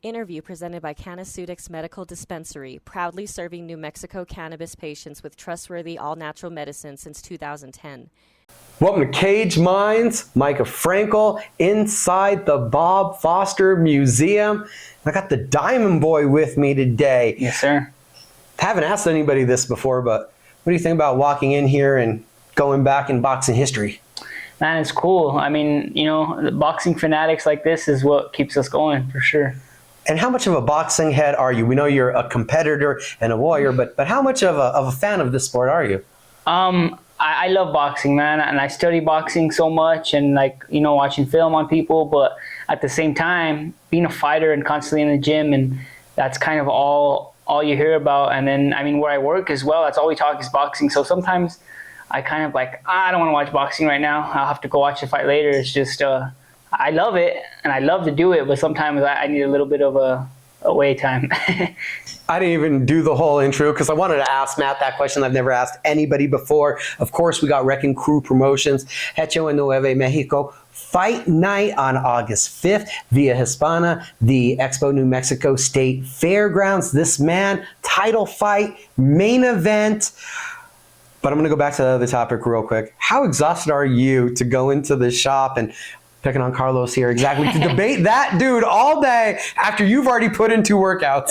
Interview presented by Canaceutics Medical Dispensary, proudly serving New Mexico cannabis patients with trustworthy all-natural medicine since 2010. Welcome to Cage Minds. Micah Frankel inside the Bob Foster Museum. I got the Diamond Boy with me today. Yes, sir. Haven't asked anybody this before, but what do you think about walking in here and going back in boxing history? Man, it's cool. I mean, you know, the boxing fanatics like this is what keeps us going, for sure. And how much of a boxing head are you? We know you're a competitor and a warrior, but how much of a fan of this sport are you? I love boxing, man, and I study boxing so much and, like, you know, watching film on people, but at the same time, being a fighter and constantly in the gym, and that's kind of all you hear about. And then, I mean, where I work as well, that's all we talk is boxing. So sometimes I kind of like, I don't want to watch boxing right now. I'll have to go watch the fight later. It's just, I love it, and I love to do it, but sometimes I need a little bit of a away time. I didn't even do the whole intro because I wanted to ask Matt that question I've never asked anybody before. Of course, we got Wrecking Crew Promotions, Hecho and Nuevo, Mexico. Fight night on August 5th via Hispana, the Expo New Mexico State Fairgrounds. This man, title fight, main event. But I'm going to go back to the other topic real quick. How exhausted are you to go into the shop and picking on Carlos here exactly to debate that dude all day after you've already put in 2 workouts?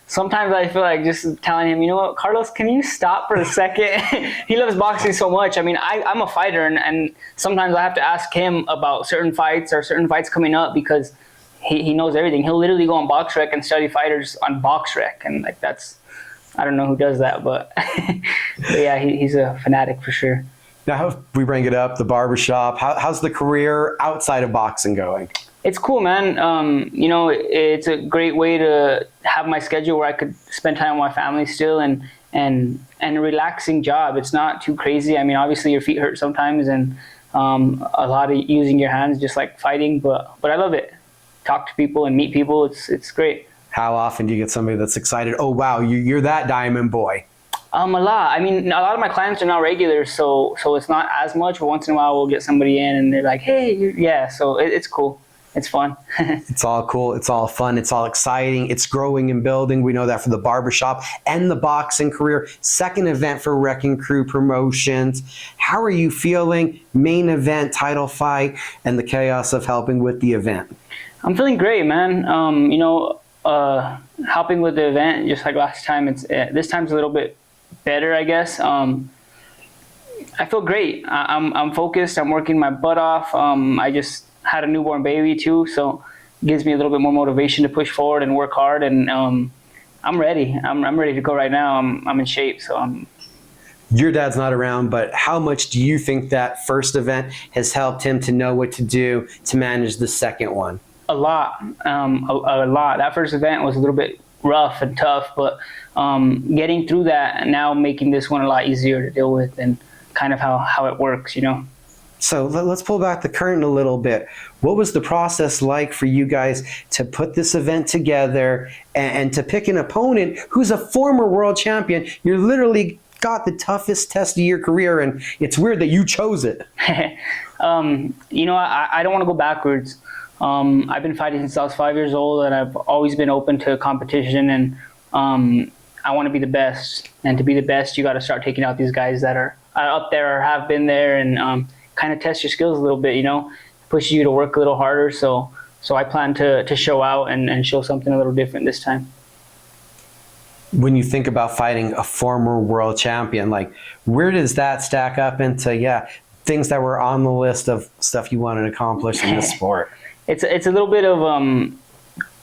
Sometimes I feel like just telling him, you know what, Carlos, can you stop for a second? He loves boxing so much. I mean, I'm a fighter, and sometimes I have to ask him about certain fights or certain fights coming up because he knows everything. He'll literally go on BoxRec and study fighters on BoxRec, and like that's, I don't know who does that, but, but yeah, he's a fanatic for sure. Now, we bring it up, the barbershop. How's the career outside of boxing going? It's cool, man. You know, it's a great way to have my schedule where I could spend time with my family still, and a relaxing job. It's not too crazy. I mean, obviously your feet hurt sometimes, and a lot of using your hands, just like fighting. But I love it. Talk to people and meet people. It's great. How often do you get somebody that's excited? Oh wow, you're that Diamond Boy. A lot. I mean, a lot of my clients are now regulars, so it's not as much. But once in a while, we'll get somebody in, and they're like, "Hey, yeah." So it's cool. It's fun. It's all cool. It's all fun. It's all exciting. It's growing and building. We know that for the barbershop and the boxing career. Second event for Wrecking Crew Promotions. How are you feeling? Main event, title fight, and the chaos of helping with the event. I'm feeling great, man. You know, helping with the event, just like last time. It's this time's a little bit better, I guess. I feel great. I'm focused. I'm working my butt off. I just had a newborn baby too, so it gives me a little bit more motivation to push forward and work hard. And I'm ready. I'm ready to go right now. I'm in shape. So Your dad's not around, but how much do you think that first event has helped him to know what to do to manage the second one? A lot. A lot. That first event was a little bit rough and tough, but getting through that and now making this one a lot easier to deal with, and kind of how it works, you know. So let's pull back the curtain a little bit. What was the process like for you guys to put this event together and to pick an opponent who's a former world champion? You're literally got the toughest test of your career, and it's weird that you chose it. You know, I don't want to go backwards. I've been fighting since I was 5 years old, and I've always been open to competition, and I want to be the best. And to be the best, you got to start taking out these guys that are up there or have been there, and kind of test your skills a little bit, you know, push you to work a little harder. So I plan to show out and show something a little different this time. When you think about fighting a former world champion, like, where does that stack up into, things that were on the list of stuff you wanted to accomplish in the sport? It's a little bit of,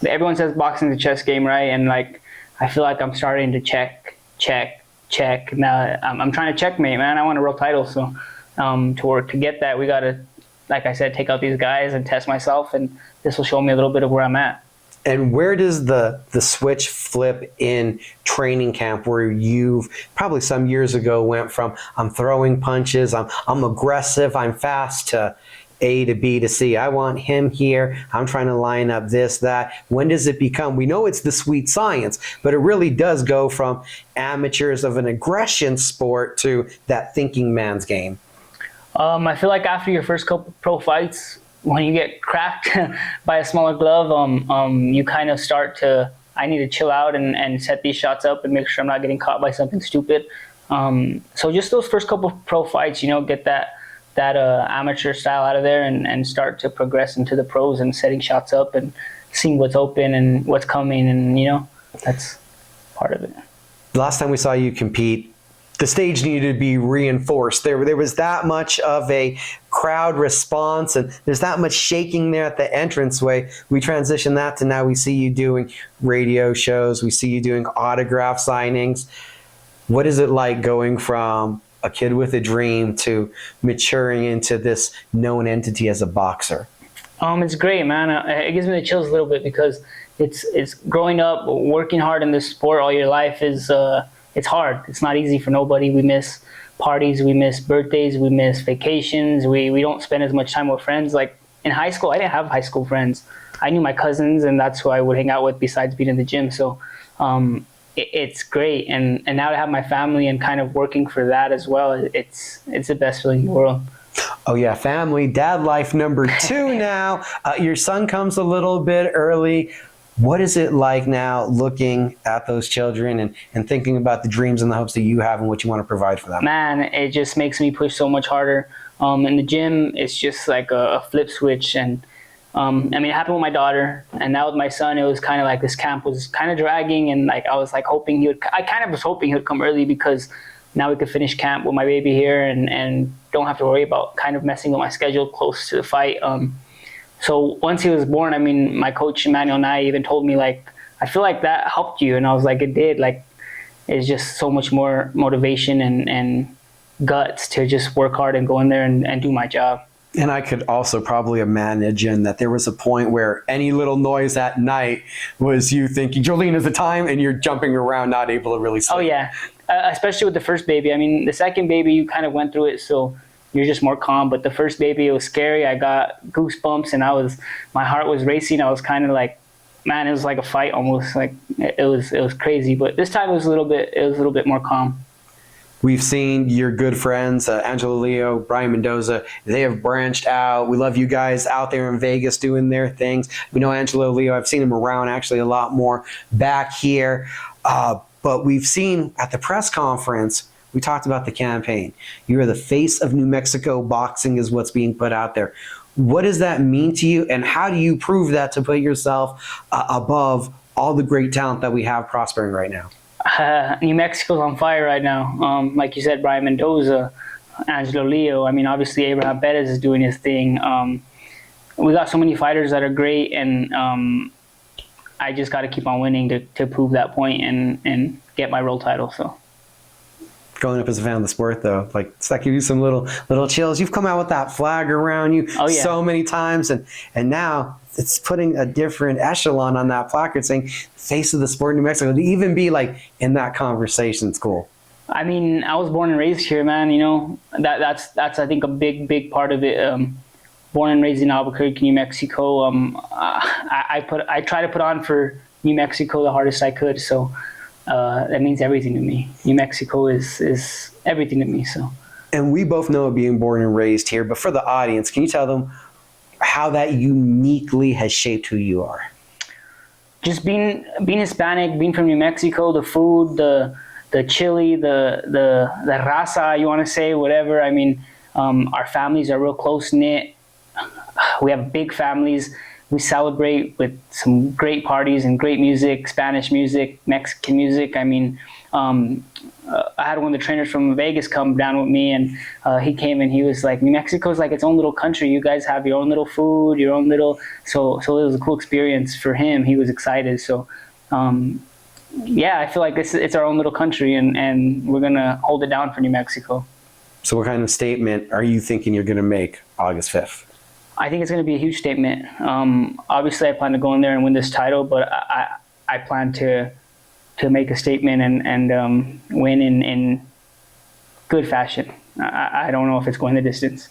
everyone says boxing is a chess game, right? And like, I feel like I'm starting to check. Now I'm trying to checkmate, man. I want a world title. So to get that, we got to, like I said, take out these guys and test myself. And this will show me a little bit of where I'm at. And where does the switch flip in training camp, where you've probably some years ago went from I'm throwing punches, I'm aggressive, I'm fast, to A to B to C. I want him here. I'm trying to line up this, that. When does it become, we know it's the sweet science, but it really does go from amateurs of an aggression sport to that thinking man's game? I feel like after your first couple pro fights, when you get cracked by a smaller glove, you kind of start to, I need to chill out and set these shots up and make sure I'm not getting caught by something stupid. So just those first couple of pro fights, get that amateur style out of there and start to progress into the pros and setting shots up and seeing what's open and what's coming, and that's part of it. The last time we saw you compete, the stage needed to be reinforced. There was that much of a crowd response, and there's that much shaking there at the entranceway. We transitioned that to now we see you doing radio shows. We see you doing autograph signings. What is it like going from a kid with a dream to maturing into this known entity as a boxer? It's great, man. It gives me the chills a little bit because it's growing up, working hard in this sport all your life is it's hard. It's not easy for nobody. We miss parties, we miss birthdays, we miss vacations. We don't spend as much time with friends. Like in high school, I didn't have high school friends. I knew my cousins, and that's who I would hang out with besides being in the gym. So it's great, and now to have my family and kind of working for that as well, it's the best feeling in the world. Oh yeah, family, dad life number 2 now. Your son comes a little bit early. What is it like now looking at those children and thinking about the dreams and the hopes that you have and what you want to provide for them? Man, it just makes me push so much harder. In the gym, it's just like a flip switch. And it happened with my daughter, and now with my son, it was kind of like this camp was kind of dragging, and like I was hoping he would come early because now we could finish camp with my baby here and don't have to worry about kind of messing with my schedule close to the fight. So once he was born, my coach Emmanuel and I even told me, like, I feel like that helped you. And I was like, it did. Like, it's just so much more motivation and guts to just work hard and go in there and do my job. And I could also probably imagine that there was a point where any little noise at night was you thinking, Jolene, is it time? And you're jumping around, not able to really sleep. Oh, yeah. Especially with the first baby. The second baby, you kind of went through it, so you're just more calm. But the first baby, it was scary. I got goosebumps, and my heart was racing. I was kind of like, man, it was like a fight almost. Like it was crazy. But this time it was a little bit more calm. We've seen your good friends, Angelo Leo, Brian Mendoza. They have branched out. We love you guys out there in Vegas doing their things. We know Angelo Leo. I've seen him around actually a lot more back here. But we've seen at the press conference, we talked about the campaign. You are the face of New Mexico boxing is what's being put out there. What does that mean to you, and how do you prove that to put yourself above all the great talent that we have prospering right now? New Mexico's on fire right now. Like you said, Brian Mendoza, Angelo Leo. Obviously Abraham Perez is doing his thing. We got so many fighters that are great, and I just got to keep on winning to prove that point and get my world title. So. Growing up as a fan of the sport, though, like, does that give you some little chills? You've come out with that flag around you so many times, and now it's putting a different echelon on that placard saying face of the sport in New Mexico. To even be like in that conversation, it's cool. I was born and raised here, man. That's I think a big part of it. Born and raised in Albuquerque, New Mexico. I try to put on for New Mexico the hardest I could. So. That means everything to me. New Mexico is everything to me. So, and we both know being born and raised here, but for the audience, can you tell them how that uniquely has shaped who you are? Just being Hispanic, being from New Mexico, the food, the chili, the raza, you want to say, whatever. Our families are real close knit. We have big families. We celebrate with some great parties and great music, Spanish music, Mexican music. I had one of the trainers from Vegas come down with me, and he came and he was like, New Mexico's like its own little country. You guys have your own little food, your own little... So it was a cool experience for him. He was excited. So, I feel like it's our own little country, and we're going to hold it down for New Mexico. So what kind of statement are you thinking you're going to make August 5th? I think it's going to be a huge statement. Obviously, I plan to go in there and win this title, but I plan to make a statement and win in good fashion. I don't know if it's going the distance.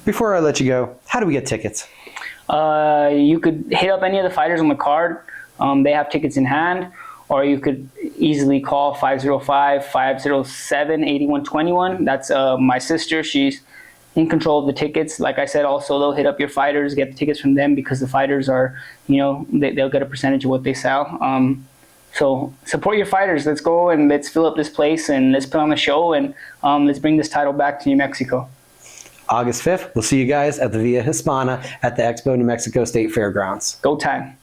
Before I let you go, how do we get tickets? You could hit up any of the fighters on the card. They have tickets in hand, or you could easily call 505-507-8121. That's my sister. in control of the tickets. Like I said, also they'll hit up your fighters, get the tickets from them, because the fighters are, they'll get a percentage of what they sell. So support your fighters. Let's go and let's fill up this place and let's put on a show, and let's bring this title back to New Mexico. August 5th, we'll see you guys at the Via Hispana at the Expo New Mexico State Fairgrounds. Go Time.